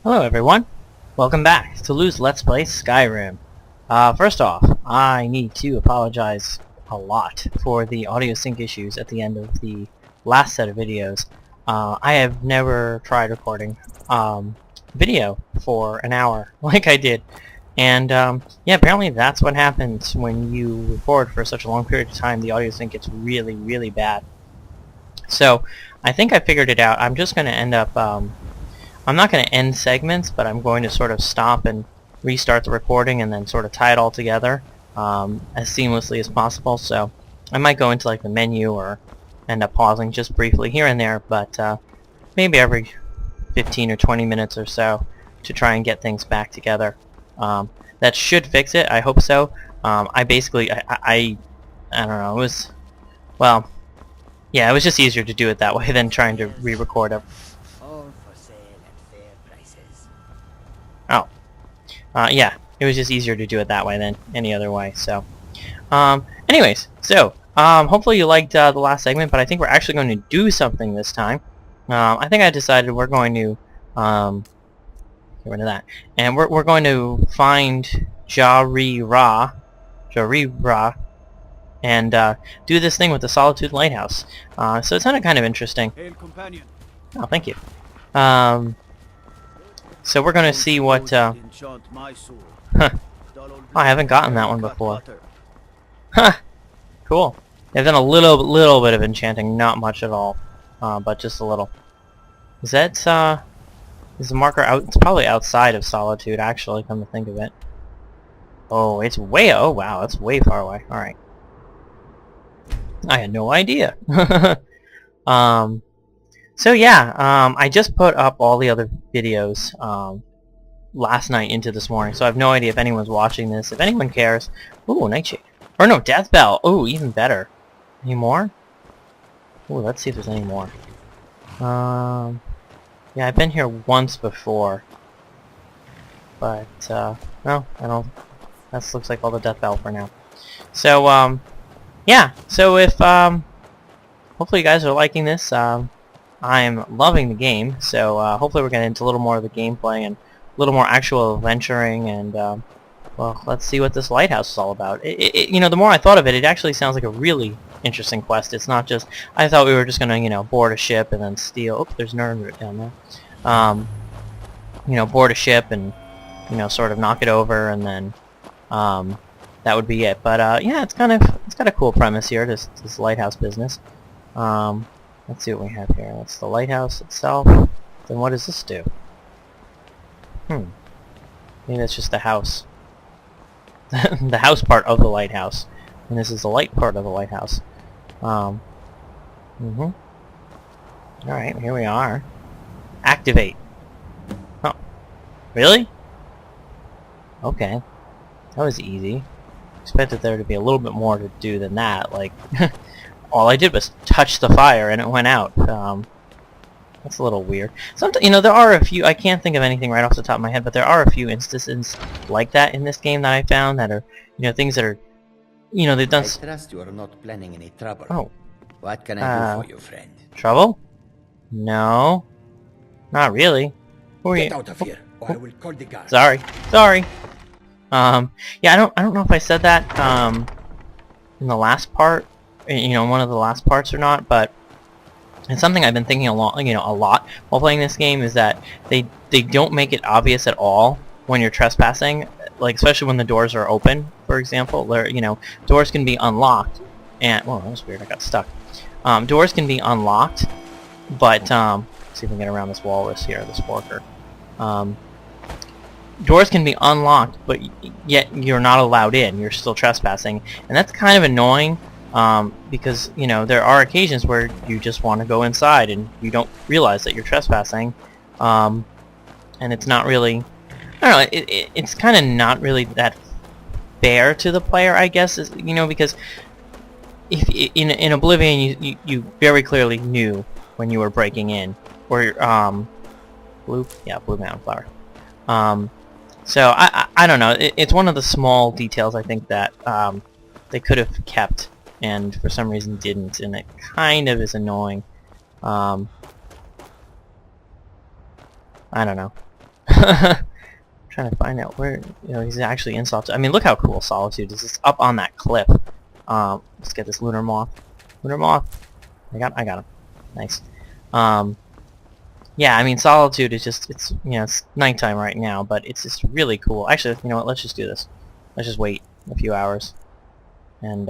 Hello everyone, welcome back to Lou's Let's Play Skyrim. First off, I need to apologize a lot for the audio sync issues at the end of the last set of videos. I have never tried recording video for an hour like I did, and yeah, apparently that's what happens when you record for such a long period of time. The audio sync gets really, really bad. So, I think I figured it out. I'm just going to end up I'm not going to end segments, but I'm going to sort of stop and restart the recording and then sort of tie it all together as seamlessly as possible. So I might go into like the menu or end up pausing just briefly here and there, but maybe every 15 or 20 minutes or so to try and get things back together. That should fix it. I hope so. I basically, I don't know, it was, well, yeah, it was just easier to do it that way than trying to re-record it. Oh. Yeah, it was just easier to do it that way than any other way, so. Anyways, so, hopefully you liked the last segment, but I think we're actually going to do something this time. I think I decided we're going to, get rid of that, and we're going to find Jaree-Ra, and do this thing with the Solitude Lighthouse. So it sounded kind of interesting. Hail, companion. Oh, thank you. So we're going to see what, huh. Oh, I haven't gotten that one before. Huh. Cool. I've done a little bit of enchanting, not much at all, but just a little. Is that, is the marker out? It's probably outside of Solitude, actually, come to think of it. Oh, it's way, oh wow, that's way far away. Alright. I had no idea. So yeah, I just put up all the other videos last night into this morning, so I have no idea if anyone's watching this. If anyone cares, ooh, Nightshade, or no, Death Bell. Ooh, even better. Any more? Ooh, let's see if there's any more. Yeah, I've been here once before, but no, I don't. That looks like all the Death Bell for now. So yeah. So if hopefully you guys are liking this. I'm loving the game, so hopefully we're getting into a little more of the gameplay and a little more actual adventuring, and well, let's see what this lighthouse is all about. You know, the more I thought of it, it actually sounds like a really interesting quest. It's not just, I thought we were just gonna, you know, board a ship and then steal, oh, there's an Errand down there. You know, board a ship and, you know, sort of knock it over, and then that would be it. But yeah, it's got a cool premise here, this lighthouse business. Let's see what we have here. That's the lighthouse itself. Then what does this do? Maybe that's just the house. The house part of the lighthouse. And this is the light part of the lighthouse. Alright, here we are. Activate. Oh. Really? Okay. That was easy. Expected there to be a little bit more to do than that. Like, all I did was touch the fire and it went out. That's a little weird. Sometimes, you know, there are a few, I can't think of anything right off the top of my head, but there are a few instances like that in this game that I found that are, you know, things that are, you know, they've done... I trust you are not planning any trouble. Oh. What can I do for you, friend? Trouble? No. Not really. Who are you? Get out of here, or I will call the guards. Sorry. Sorry. Yeah, I don't know if I said that, in the last part, you know, one of the last parts or not, but it's something I've been thinking a lot while playing this game, is that they don't make it obvious at all when you're trespassing, like especially when the doors are open, for example. You know, doors can be unlocked, and whoa, that was weird. I got stuck. Doors can be unlocked, but let's see if we can get around this walrus here, this worker. Doors can be unlocked, but yet you're not allowed in. You're still trespassing, and that's kind of annoying. Because, you know, there are occasions where you just want to go inside and you don't realize that you're trespassing, and it's not really, I don't know, it's kind of not really that fair to the player, I guess, you know, because if in Oblivion you very clearly knew when you were breaking in, or blue mountain flower. So I don't know, it's one of the small details I think that they could have kept, and for some reason didn't, and it kind of is annoying. I don't know. Trying to find out where he's actually in Solitude. I mean, look how cool Solitude is. It's up on that cliff. Let's get this lunar moth. Lunar moth. I got him. Nice. Yeah, I mean, Solitude is just, it's nighttime right now, but it's just really cool. Actually, you know what, let's just do this. Let's just wait a few hours and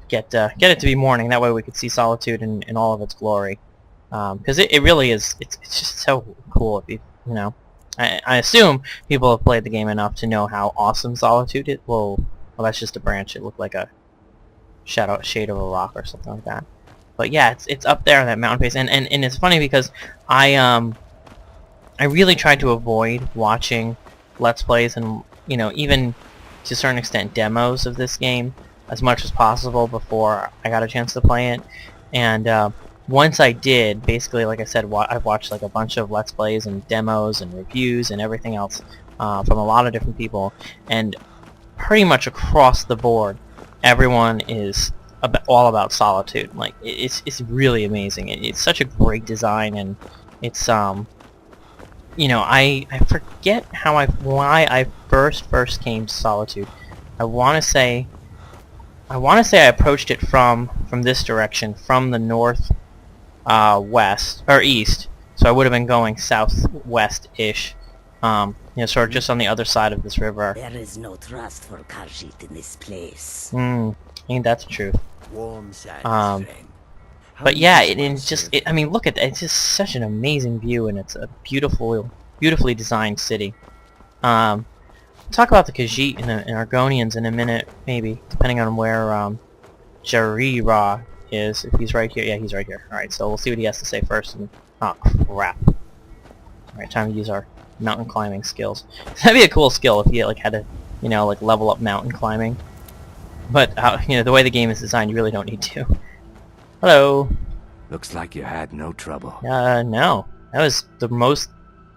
get it to be morning. That way we could see Solitude in all of its glory. Because it really is, it's just so cool. If I assume people have played the game enough to know how awesome Solitude is. Well, that's just a branch. It looked like a shade of a rock or something like that. But yeah, it's up there on that mountain face, and it's funny because I really tried to avoid watching Let's Plays and even to a certain extent demos of this game as much as possible before I got a chance to play it. And once I did, basically, like I said, I've watched like a bunch of Let's Plays and demos and reviews and everything else from a lot of different people, and pretty much across the board, everyone is all about Solitude. Like, it's really amazing. It's such a great design, and it's I forget why I first came to Solitude. I want to say I approached it from this direction, from the north west or east. So I would have been going southwest-ish. Sort of just on the other side of this river. There is no trust for Khajiit in this place. Ain't that the truth? Warm sand, but yeah, I mean, look at that. It's just such an amazing view, and it's a beautifully designed city. Talk about the Khajiit and Argonians in a minute, maybe, depending on where Jaree-Ra is. If he's right here, yeah, he's right here. All right, so we'll see what he has to say first. Oh crap! All right, time to use our mountain climbing skills. That'd be a cool skill if you had to, level up mountain climbing. But the way the game is designed, you really don't need to. Hello. Looks like you had no trouble. No. That was the most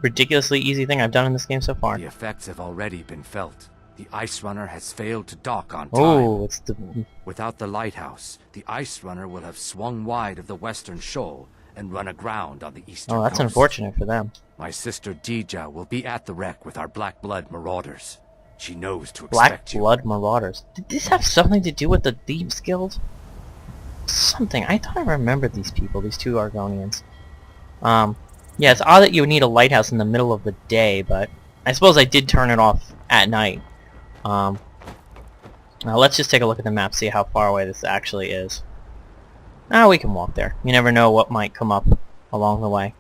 ridiculously easy thing I've done in this game so far. The effects have already been felt. The ice runner has failed to dock on time. Oh, it's the... Without the lighthouse, the ice runner will have swung wide of the western shoal and run aground on the eastern coast. Oh, that's unfortunate for them. My sister Dee-Ja will be at the wreck with our Black Blood marauders. She knows to expect you. Black Blood marauders. Did this have something to do with the Thieves Guild? Something. I thought I remembered these people, these two Argonians. Yeah, it's odd that you would need a lighthouse in the middle of the day, but I suppose I did turn it off at night. Now let's just take a look at the map, see how far away this actually is. We can walk there. You never know what might come up along the way.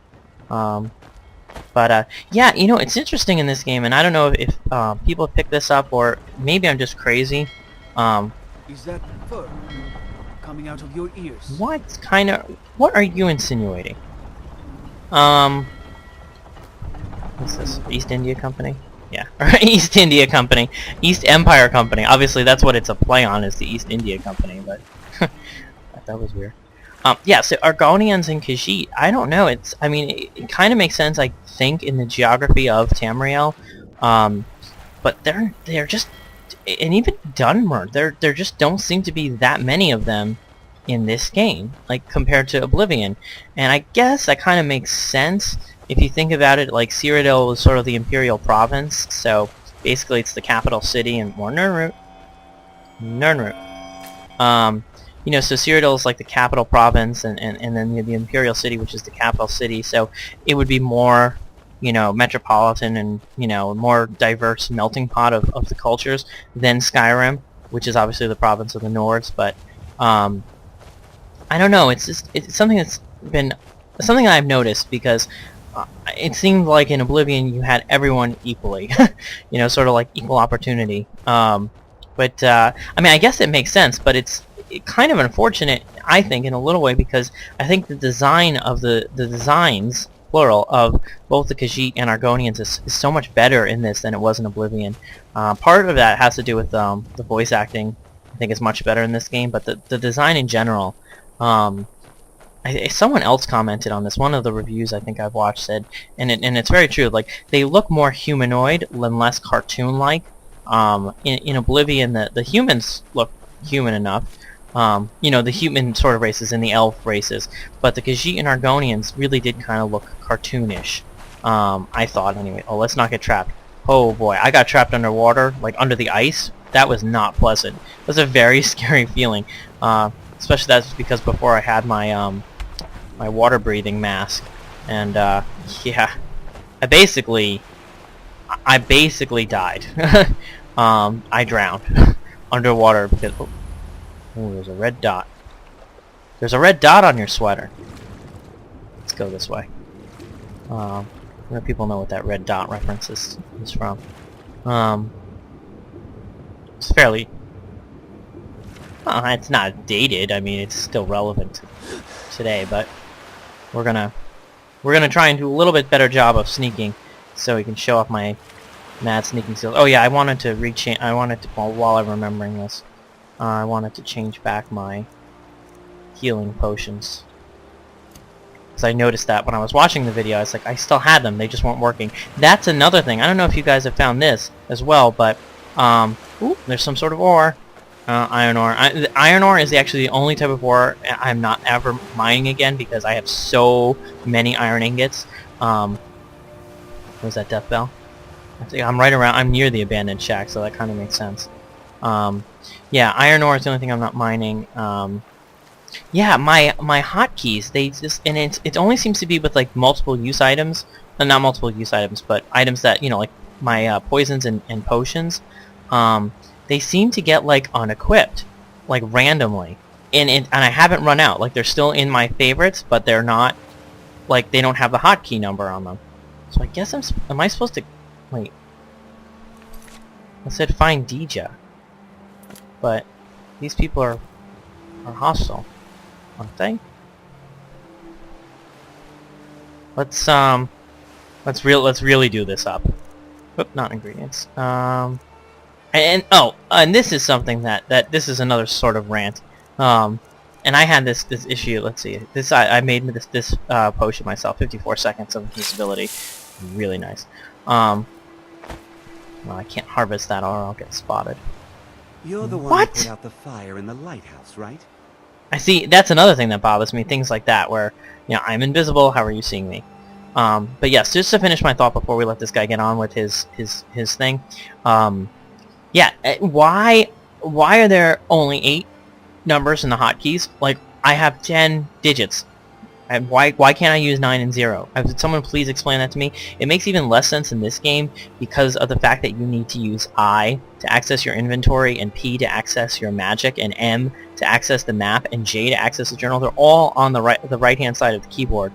Yeah, it's interesting in this game, and I don't know if people pick this up, or maybe I'm just crazy. Is that fur coming out of your ears? What are you insinuating? What's this? East India Company? Yeah, East India Company. East Empire Company. Obviously, that's what it's a play on, is the East India Company, but that was weird. Yeah, so Argonians and Khajiit, I don't know. It kind of makes sense, I think, in the geography of Tamriel. But they're just, and even Dunmer, there just don't seem to be that many of them in this game, like compared to Oblivion. And I guess that kind of makes sense if you think about it. Like, Cyrodiil was sort of the imperial province, so basically it's the capital city, and more Nirnroot. So Cyrodiil is like the capital province, and then the imperial city, which is the capital city. So it would be more, metropolitan and more diverse melting pot of the cultures than Skyrim, which is obviously the province of the Nords. But I don't know. It's something that's been something I've noticed, because it seemed like in Oblivion you had everyone equally, sort of like equal opportunity. I guess it makes sense, but it's kind of unfortunate, I think, in a little way, because I think the design of the designs, plural, of both the Khajiit and Argonians is so much better in this than it was in Oblivion. Part of that has to do with the voice acting. I think is much better in this game, but the design in general. Someone else commented on this. One of the reviews I think I've watched said, and it's very true. Like, they look more humanoid and less cartoon-like. In Oblivion, the humans look human enough. The human sort of races and the elf races, but the Khajiit and Argonians really did kind of look cartoonish. I thought anyway. Oh, let's not get trapped. Oh boy, I got trapped underwater, like under the ice. That was not pleasant. It was a very scary feeling. Especially that's because before I had my my water breathing mask, and yeah, I basically died. I drowned underwater because oh, there's a red dot. There's a red dot on your sweater. Let's go this way. Let people know what that red dot reference is from. It's fairly. It's not dated. I mean, it's still relevant today, but we're gonna try and do a little bit better job of sneaking, so we can show off my mad sneaking skills. Oh yeah, I wanted to while I'm remembering this, I wanted to change back my healing potions. Because I noticed that when I was watching the video, I was like, I still had them, they just weren't working. That's another thing. I don't know if you guys have found this as well, but ooh, there's some sort of ore. Iron ore. Iron ore is actually the only type of ore I'm not ever mining again because I have so many iron ingots. Was that death bell? I think I'm right around. I'm near the abandoned shack, so that kind of makes sense. Yeah, iron ore is the only thing I'm not mining. Yeah, my hotkeys, they just, and it only seems to be with like multiple use items, not multiple use items, but items that, you know, like my poisons and potions. They seem to get like unequipped, like randomly, and I haven't run out. Like they're still in my favorites, but they're not, like they don't have the hotkey number on them. So I guess am I supposed to wait? I said find Dee-Ja, but these people are hostile, aren't they? Let's really do this up. Oop, not ingredients. And this is something that this is another sort of rant. And I had this issue. Let's see. This I made this potion myself. 54 seconds of invisibility. Really nice. Well, I can't harvest that or I'll get spotted. You're the one What? who put out the fire in the lighthouse, right? I see. That's another thing that bothers me. Things like that, where you know I'm invisible. How are you seeing me? But yes, just to finish my thought before we let this guy get on with his thing. Yeah, why are there only 8 numbers in the hotkeys? Like, I have 10 digits. And why can't I use 9 and 0? Would someone please explain that to me? It makes even less sense in this game because of the fact that you need to use I to access your inventory, and P to access your magic, and M to access the map, and J to access the journal. They're all on the right-hand side of the keyboard.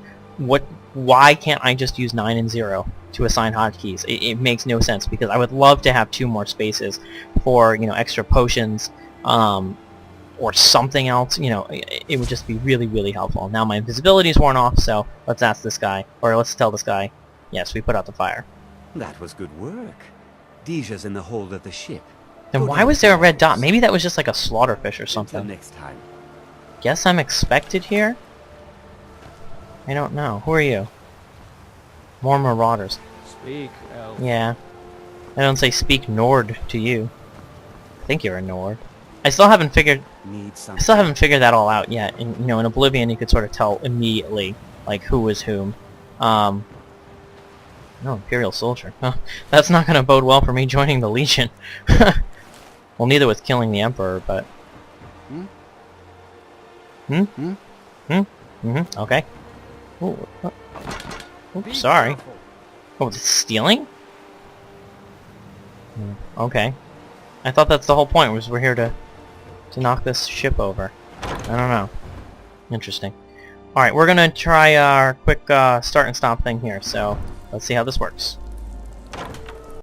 Why can't I just use 9 and 0 to assign hotkeys? It makes no sense because I would love to have 2 more spaces for, you know, extra potions, or something else. You know, it would just be really, really helpful. Now my invisibility is worn off, so let's ask this guy, or let's tell this guy, yes, we put out the fire. That was good work. Dee-Ja's in the hold of the ship. Then Go why down was to there a the red dot? lighthouse. Maybe that was just like a slaughterfish or Until something. next time. Guess I'm expected here? I don't know. Who are you? More marauders. Speak, elf. Yeah. I don't say speak Nord to you. I think you're a Nord. I still haven't figured that all out yet. And you know, in Oblivion you could sort of tell immediately like who was whom. No, Imperial soldier. Huh. That's not gonna bode well for me joining the Legion. Well, neither with killing the Emperor, but okay. Ooh, oops, sorry. Oh, it's stealing? Okay. I thought that's the whole point, was we're here to knock this ship over. I don't know. Interesting. Alright, we're gonna try our quick start and stop thing here, so let's see how this works.